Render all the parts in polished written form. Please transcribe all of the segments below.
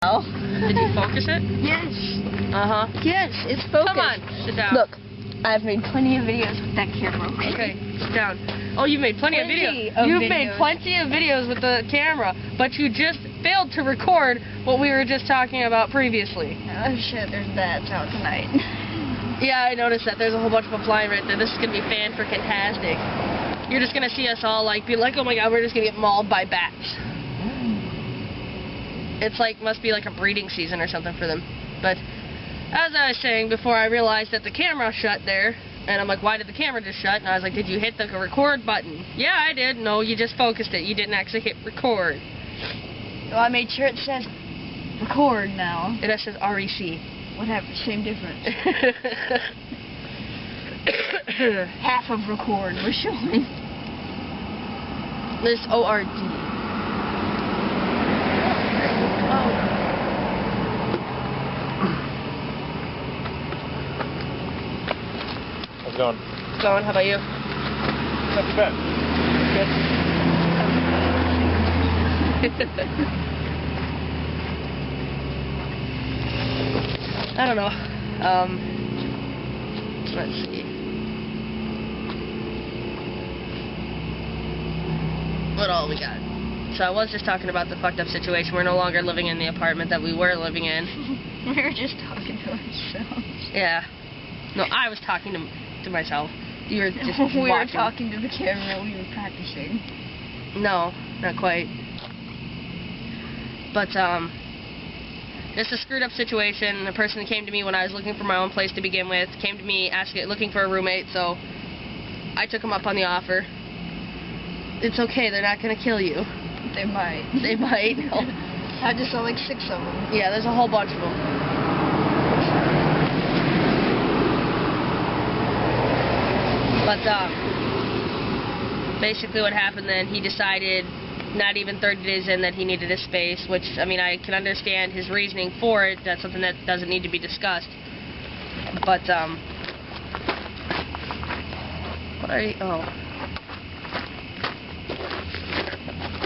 now. Did you focus it? Yes. Uh-huh. Yes, it's focused. Come on, sit down. Look, I've made plenty of videos with that camera. Okay, sit down. Oh, you've made plenty of videos. You've made plenty of videos with the camera, but you just failed to record what we were just talking about previously. Oh shit, there's bats out tonight. Yeah, I noticed that. There's a whole bunch of them flying right there. This is going to be fan-freaking-tastic. You're just going to see us all, like, be like, oh my god, we're just going to get mauled by bats. It's like, must be like a breeding season or something for them. But, as I was saying before, I realized that the camera shut there. And I'm like, why did the camera just shut? And I was like, did you hit the record button? Yeah, I did. No, you just focused it. You didn't actually hit record. Well, I made sure it says record now. And it says REC. Whatever, same difference. Half of record was showing. There's ORD. Oh. How's it going? It's going. How about you? Not too bad. Good. I don't know. Let's see. What all we got? So I was just talking about the fucked up situation. We're no longer living in the apartment that we were living in. We were just talking to ourselves. Yeah. No, I was talking to myself. You were just We were watching. talking to the camera. We were practicing. No, not quite. But, it's a screwed up situation. The person that came to me when I was looking for my own place to begin with came to me looking for a roommate, so I took him up on the offer. It's okay, they're not going to kill you. They might. They might. I just saw like 6 of them. Yeah, there's a whole bunch of them. But, basically what happened then, he decided, not even 30 days in, that he needed a space, which, I mean, I can understand his reasoning for it. That's something that doesn't need to be discussed. But, what are you, oh.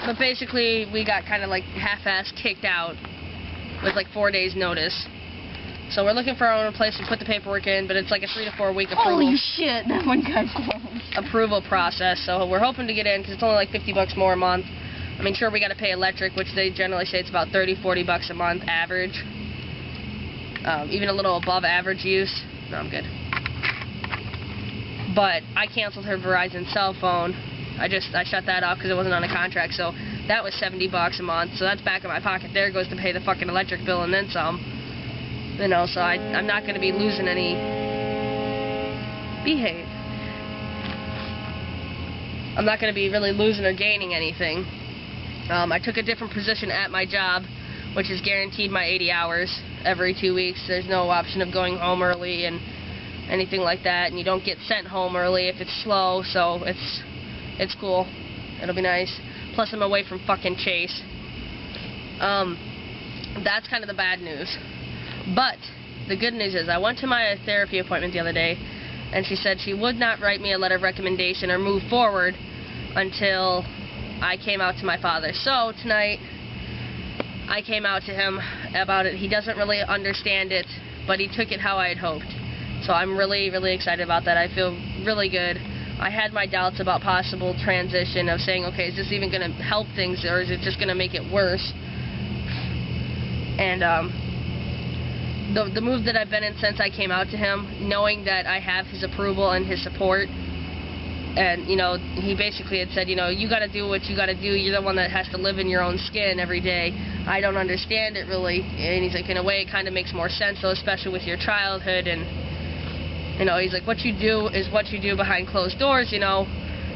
But basically, we got kind of like half-assed kicked out with like 4 days notice. So we're looking for our own place to put the paperwork in, but it's like a 3 to 4 week approval. Holy shit, that one got close. Approval process. So we're hoping to get in because it's only like $50 more a month. I mean, sure, we got to pay electric, which they generally say it's about $30-40 a month average. Even a little above average use. No, I'm good. But I canceled her Verizon cell phone. I shut that off because it wasn't on a contract. So that was $70 a month. So that's back in my pocket. There goes to pay the fucking electric bill and then some. You know, so I'm not going to be losing any. Behave. I'm not going to be really losing or gaining anything. I took a different position at my job, which is guaranteed my 80 hours every 2 weeks. There's no option of going home early and anything like that, and you don't get sent home early if it's slow, so it's cool. It'll be nice. Plus, I'm away from fucking Chase. That's kind of the bad news. But the good news is I went to my therapy appointment the other day, and she said she would not write me a letter of recommendation or move forward until I came out to my father. So tonight I came out to him about it. He doesn't really understand it, but he took it how I had hoped. So I'm really, really excited about that. I feel really good. I had my doubts about possible transition of saying, okay, is this even going to help things or is it just going to make it worse? And the move that I've been in since I came out to him, knowing that I have his approval and his support, and, you know, he basically had said, you know, you got to do what you got to do. You're the one that has to live in your own skin every day. I don't understand it really. And he's like, in a way, it kind of makes more sense, though, especially with your childhood. And, you know, he's like, what you do is what you do behind closed doors, you know.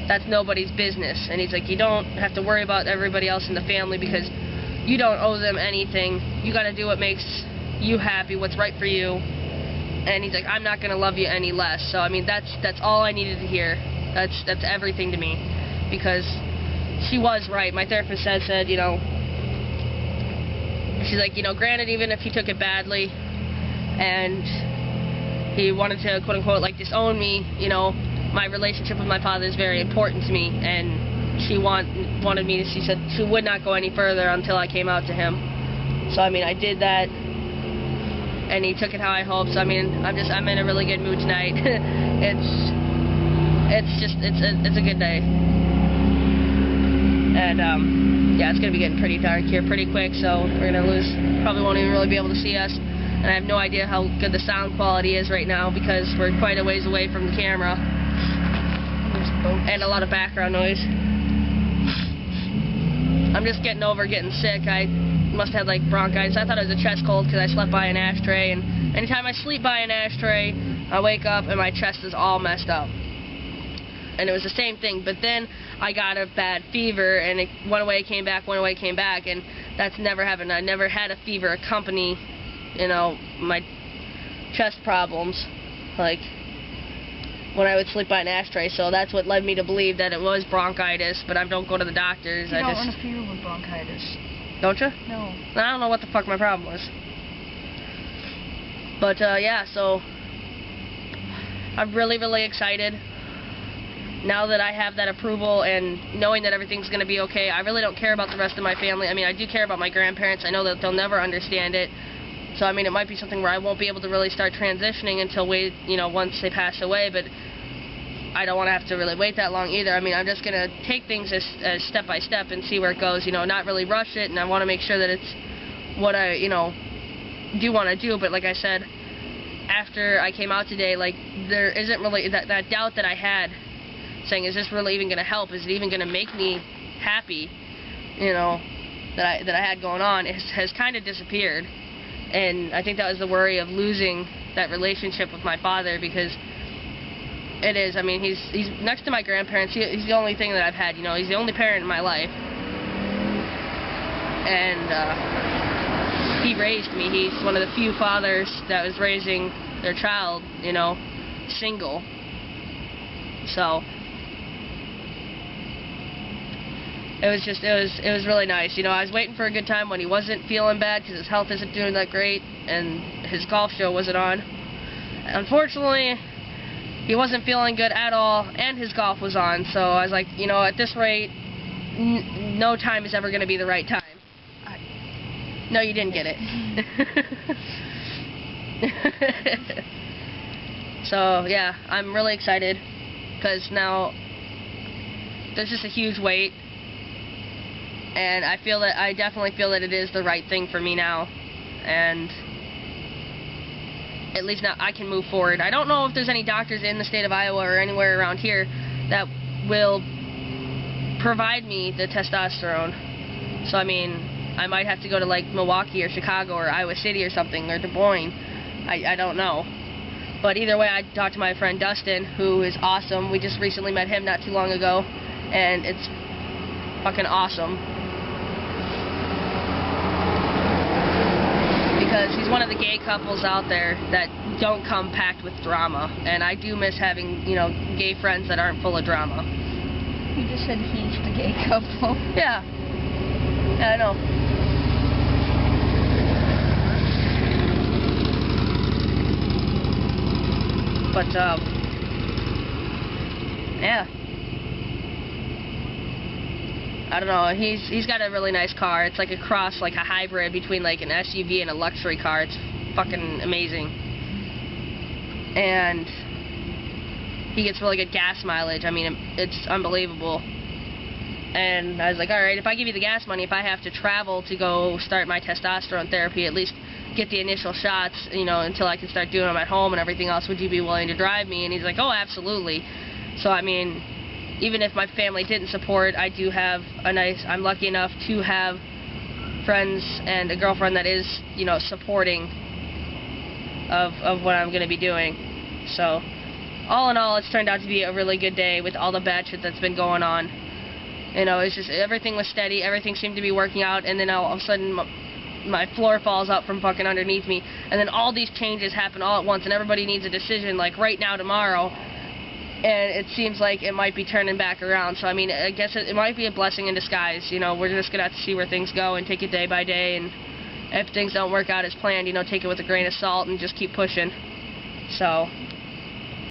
That's nobody's business. And he's like, you don't have to worry about everybody else in the family because you don't owe them anything. You got to do what makes you happy, what's right for you. And he's like, I'm not going to love you any less. So, I mean, that's all I needed to hear. That's everything to me, because she was right. My therapist said, you know, she's like, you know, granted, even if he took it badly and he wanted to, quote unquote, like disown me, you know, my relationship with my father is very important to me, and she wanted me to, she said she would not go any further until I came out to him. So I mean, I did that, and he took it how I hoped. So I mean, I'm in a really good mood tonight. it's a good day, and yeah, it's gonna be getting pretty dark here pretty quick. So we're gonna probably won't even really be able to see us, and I have no idea how good the sound quality is right now because we're quite a ways away from the camera, and a lot of background noise. I'm just getting over getting sick. I must have had like bronchitis. I thought it was a chest cold because I slept by an ashtray, and anytime I sleep by an ashtray, I wake up and my chest is all messed up. And it was the same thing, but then I got a bad fever, and it went away, came back, went away, came back, and that's never happened. I never had a fever accompany, you know, my chest problems, like when I would sleep by an ashtray. So that's what led me to believe that it was bronchitis, but I don't go to the doctors. You don't run a fever with bronchitis. Don't you? No. I don't know what the fuck my problem was. But yeah, so I'm really, really excited. Now that I have that approval and knowing that everything's going to be okay, I really don't care about the rest of my family. I mean, I do care about my grandparents. I know that they'll never understand it. So, I mean, it might be something where I won't be able to really start transitioning until once they pass away, but I don't want to have to really wait that long either. I mean, I'm just going to take things as step by step and see where it goes, not really rush it, and I want to make sure that it's what I, do want to do. But like I said, after I came out today, like, there isn't really that doubt that I had, saying, is this really even going to help? Is it even going to make me happy, that I had going on, has kind of disappeared. And I think that was the worry of losing that relationship with my father, because it is. I mean, he's next to my grandparents. He's the only thing that I've had. He's the only parent in my life, and he raised me. He's one of the few fathers that was raising their child, single. So it was really nice. I was waiting for a good time when he wasn't feeling bad because his health isn't doing that great, and his golf show wasn't on. Unfortunately, he wasn't feeling good at all, and his golf was on. So I was like, at this rate, no time is ever going to be the right time. No, you didn't get it. So yeah, I'm really excited because now there's just a huge weight. And I definitely feel that it is the right thing for me now. And at least now I can move forward. I don't know if there's any doctors in the state of Iowa or anywhere around here that will provide me the testosterone. So, I mean, I might have to go to, like, Milwaukee or Chicago or Iowa City or something, or Des Moines. I don't know. But either way, I talked to my friend Dustin, who is awesome. We just recently met him not too long ago, and it's fucking awesome. Because he's one of the gay couples out there that don't come packed with drama, and I do miss having, gay friends that aren't full of drama. You just said he's the gay couple. Yeah. Yeah, I know. But, yeah. I don't know, he's got a really nice car. It's like a cross, like a hybrid between like an SUV and a luxury car. It's fucking amazing. And he gets really good gas mileage. I mean, it's unbelievable. And I was like, alright, if I give you the gas money, if I have to travel to go start my testosterone therapy, at least get the initial shots, until I can start doing them at home and everything else, would you be willing to drive me? And he's like, oh, absolutely. So, I mean, even if my family didn't support, I do have I'm lucky enough to have friends and a girlfriend that is, supporting of what I'm going to be doing. So, all in all, it's turned out to be a really good day with all the bad shit that's been going on. It's just, everything was steady, everything seemed to be working out, and then all of a sudden, my floor falls out from fucking underneath me, and then all these changes happen all at once, and everybody needs a decision, like, right now, tomorrow. And it seems like it might be turning back around. So, I mean, I guess it might be a blessing in disguise. We're just going to have to see where things go and take it day by day. And if things don't work out as planned, take it with a grain of salt and just keep pushing. So,